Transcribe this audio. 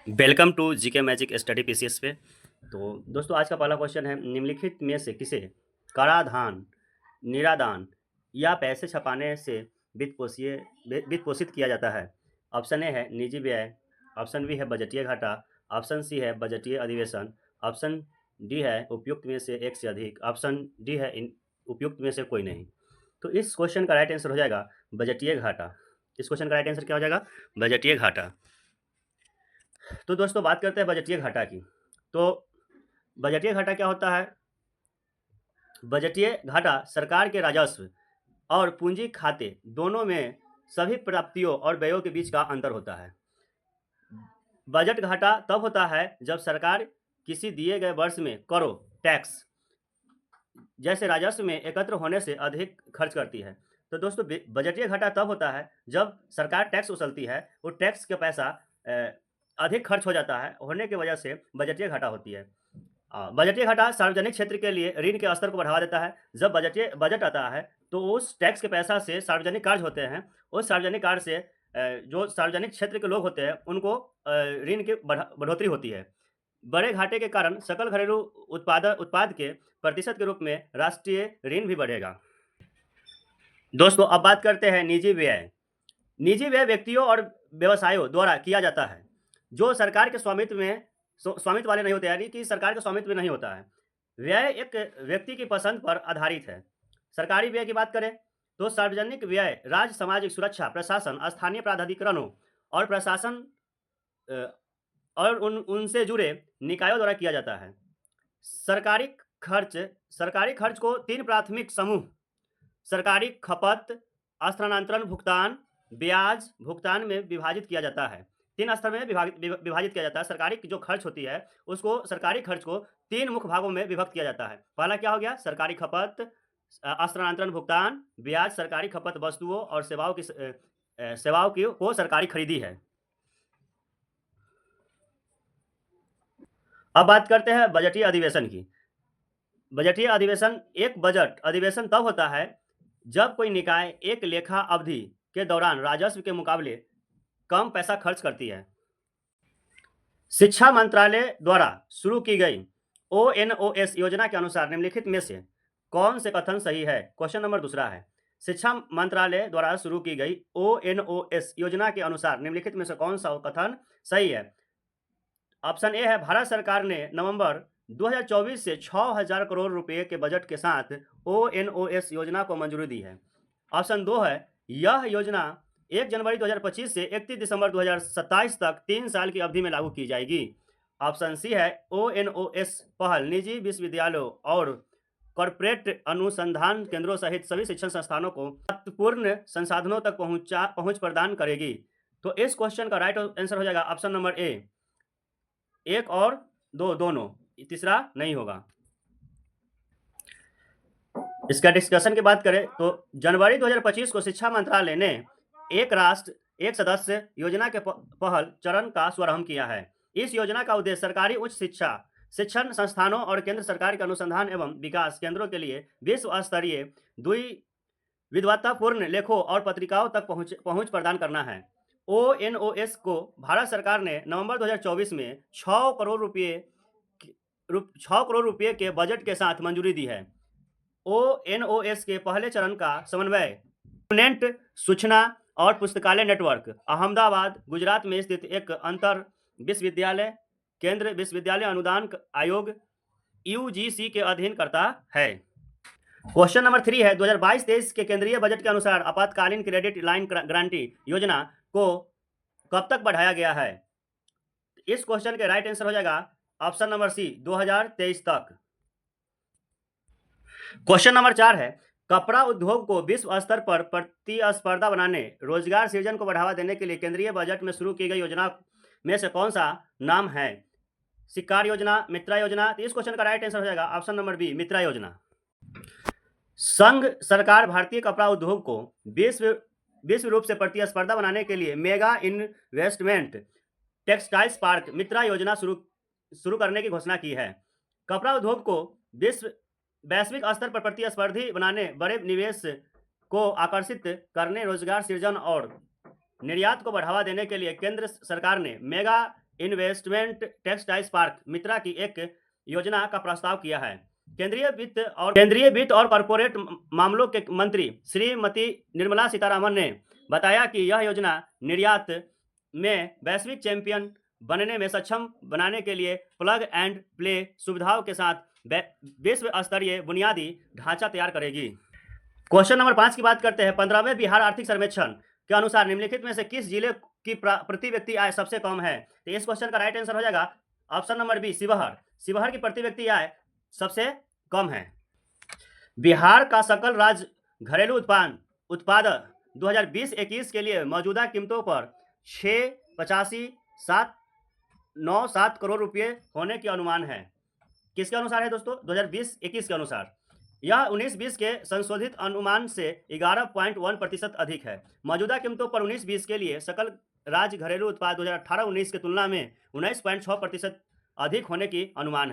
Welcome to GK magic study PCS पे। तो दोस्तों, आज का पहला क्वेश्चन है, निम्नलिखित में से किसे कराधान, निरादान या पैसे छपाने से वित्त पोषित किया जाता है? ऑप्शन ए है निजी व्यय, ऑप्शन बी है बजटीय घाटा, ऑप्शन सी है बजटीय अधिवेशन, ऑप्शन डी है उपयुक्त में से एक से अधिक, ऑप्शन डी है उपयुक्त में से कोई नहीं। तो इस क्वेश्चन का राइट आंसर हो जाएगा बजटीय घाटा। इस क्वेश्चन का राइट आंसर क्या हो जाएगा? बजटीय घाटा। तो दोस्तों, बात करते हैं बजटीय घाटा की। तो बजटीय घाटा क्या होता है? बजटीय घाटा सरकार के राजस्व और पूंजी खाते दोनों में सभी प्राप्तियों और व्ययों के बीच का अंतर होता है। बजट घाटा तब होता है जब सरकार किसी दिए गए वर्ष में करों, टैक्स जैसे राजस्व में एकत्र होने से अधिक खर्च करती है। तो दोस्तों, बजटीय घाटा तब होता है जब सरकार टैक्स उछलती है, वो टैक्स का पैसा अधिक खर्च हो जाता है, होने की वजह से बजटीय घाटा होती है। बजटीय घाटा सार्वजनिक क्षेत्र के लिए ऋण के स्तर को बढ़ावा देता है। जब बजट आता है तो उस टैक्स के पैसा से सार्वजनिक कार्य होते हैं, उस सार्वजनिक कार्य से जो सार्वजनिक क्षेत्र के लोग होते हैं उनको ऋण की बढ़ोतरी होती है। बड़े घाटे के कारण सकल घरेलू उत्पाद के प्रतिशत के रूप में राष्ट्रीय ऋण भी बढ़ेगा। दोस्तों, अब बात करते हैं निजी व्यय। निजी व्यय व्यक्तियों और व्यवसायों द्वारा किया जाता है जो सरकार के स्वामित्व वाले नहीं होते, यानी कि सरकार के स्वामित्व में नहीं होता है। व्यय एक व्यक्ति की पसंद पर आधारित है। सरकारी व्यय की बात करें तो सार्वजनिक व्यय राज्य सामाजिक सुरक्षा प्रशासन, स्थानीय प्राधिकरणों और प्रशासन अ, और उनसे जुड़े निकायों द्वारा किया जाता है। सरकारी सरकारी खर्च को तीन प्राथमिक समूह सरकारी खपत, स्थानांतरण भुगतान, ब्याज भुगतान में विभाजित किया जाता है। 3 स्तर में विभाजित किया जाता है। सरकारी जो खर्च होती है, उसको सरकारी खर्च को 3 मुख्य भागों में विभक्त किया जाता है। पहला क्या हो गया? सरकारी खपत, स्थानांतरण भुगतान, ब्याज। सरकारी खपत वस्तुओं और सेवाओं की को सरकारी खरीदी है। अब बात करते हैं बजटीय अधिवेशन की। बजटीय अधिवेशन एक बजट अधिवेशन तब होता है जब कोई निकाय एक लेखा अवधि के दौरान राजस्व के मुकाबले कम पैसा खर्च करती है। शिक्षा मंत्रालय द्वारा शुरू की गई ओएनओएस योजना के अनुसार निम्नलिखित में से कौन से कथन सही है? क्वेश्चन नंबर दूसरा है, शिक्षा मंत्रालय द्वारा शुरू की गई ओएनओएस योजना के अनुसार निम्नलिखित में से कौन सा कथन सही है? ऑप्शन ए है, भारत सरकार ने नवंबर 2024 से 6,000 करोड़ रुपए के बजट के साथ ओएनओएस योजना को मंजूरी दी है। ऑप्शन 2 है, यह योजना 1 जनवरी 2025 से 31 दिसंबर 2027 तक 3 साल की अवधि में लागू की जाएगी। ऑप्शन सी है, ओएनओएस पहल निजी विश्वविद्यालयों और कॉर्पोरेट अनुसंधान केंद्रों सहित सभी शिक्षण संस्थानों को महत्वपूर्ण संसाधनों तक पहुंच प्रदान करेगी। तो इस क्वेश्चन का राइट आंसर हो जाएगा ऑप्शन नंबर ए, 1 और 2 दोनों, तीसरा नहीं होगा। इसका डिस्कशन की बात करें तो जनवरी 2025 को शिक्षा मंत्रालय ने एक राष्ट्र एक सदस्य योजना के पहल चरण का शुभारंभ किया है। इस योजना का उद्देश्य सरकारी उच्च शिक्षण संस्थानों और केंद्र सरकार के अनुसंधान एवं विकास केंद्रों के लिए विश्व स्तरीय विद्वत्तापूर्ण लेखों और पत्रिकाओं तक पहुंच प्रदान करना है। ओएनओएस को भारत सरकार ने नवंबर 2024 में 6 करोड़ रुपये के बजट के साथ मंजूरी दी है। ओएनओएस के पहले चरण का समन्वय परमानेंट सूचना और पुस्तकालय नेटवर्क अहमदाबाद, गुजरात में स्थित एक अंतर विश्वविद्यालय केंद्र विश्वविद्यालय अनुदान आयोग यूजीसी के अधीन करता है। क्वेश्चन नंबर 3 है, 2022-23 के केंद्रीय बजट के अनुसार आपातकालीन क्रेडिट लाइन गारंटी योजना को कब तक बढ़ाया गया है? इस क्वेश्चन के राइट आंसर हो जाएगा ऑप्शन नंबर सी, 2023 तक। क्वेश्चन नंबर 4 है, कपड़ा उद्योग को विश्व स्तर पर प्रतिस्पर्धा बनाने, रोजगार सृजन को बढ़ावा देने के लिए केंद्रीय बजट में शुरू की गई योजना में से कौन सा नाम है? शिकार योजना, मित्रा योजना। तो इस क्वेश्चन का राइट आंसर हो जाएगा ऑप्शन नंबर बी, मित्रा योजना। संघ सरकार भारतीय कपड़ा उद्योग को विश्व रूप से प्रतिस्पर्धा बनाने के लिए मेगा इन्वेस्टमेंट टेक्सटाइल्स पार्क मित्रा योजना शुरू करने की घोषणा की है। कपड़ा उद्योग को वैश्विक स्तर पर प्रतिस्पर्धी बनाने, बड़े निवेश को आकर्षित करने, रोजगार सृजन और निर्यात को बढ़ावा देने के लिए केंद्र सरकार ने मेगा इन्वेस्टमेंट टेक्सटाइल्स पार्क मित्रा की एक योजना का प्रस्ताव किया है। केंद्रीय वित्त और कॉरपोरेट मामलों के मंत्री श्रीमती निर्मला सीतारामन ने बताया कि यह योजना निर्यात में वैश्विक चैंपियन बनने में सक्षम बनाने के लिए प्लग एंड प्ले सुविधाओं के साथ विश्व स्तरीय बुनियादी ढांचा तैयार करेगी। क्वेश्चन नंबर 5 की बात करते हैं। 15वें बिहार आर्थिक सर्वेक्षण के अनुसार निम्नलिखित में से किस जिले की प्रति व्यक्ति आय सबसे कम है? तो इस क्वेश्चन का राइट आंसर हो जाएगा option number B, Sheohar. Sheohar की प्रति व्यक्ति आय सबसे कम है। बिहार का सकल राज्य घरेलू उत्पाद 2020-21 के लिए मौजूदा कीमतों पर 685,797 करोड़ रुपए होने की अनुमान है। किसके अनुसार है दोस्तों? 2020-21 के अनुसार। यह 19-20 के संशोधित अनुमान से 11.1% अधिक है। मौजूदा कीमतों पर 19-20 के लिए सकल राज्य घरेलू उत्पाद 2018-19 की तुलना में 19.6% अधिक होने की अनुमान है।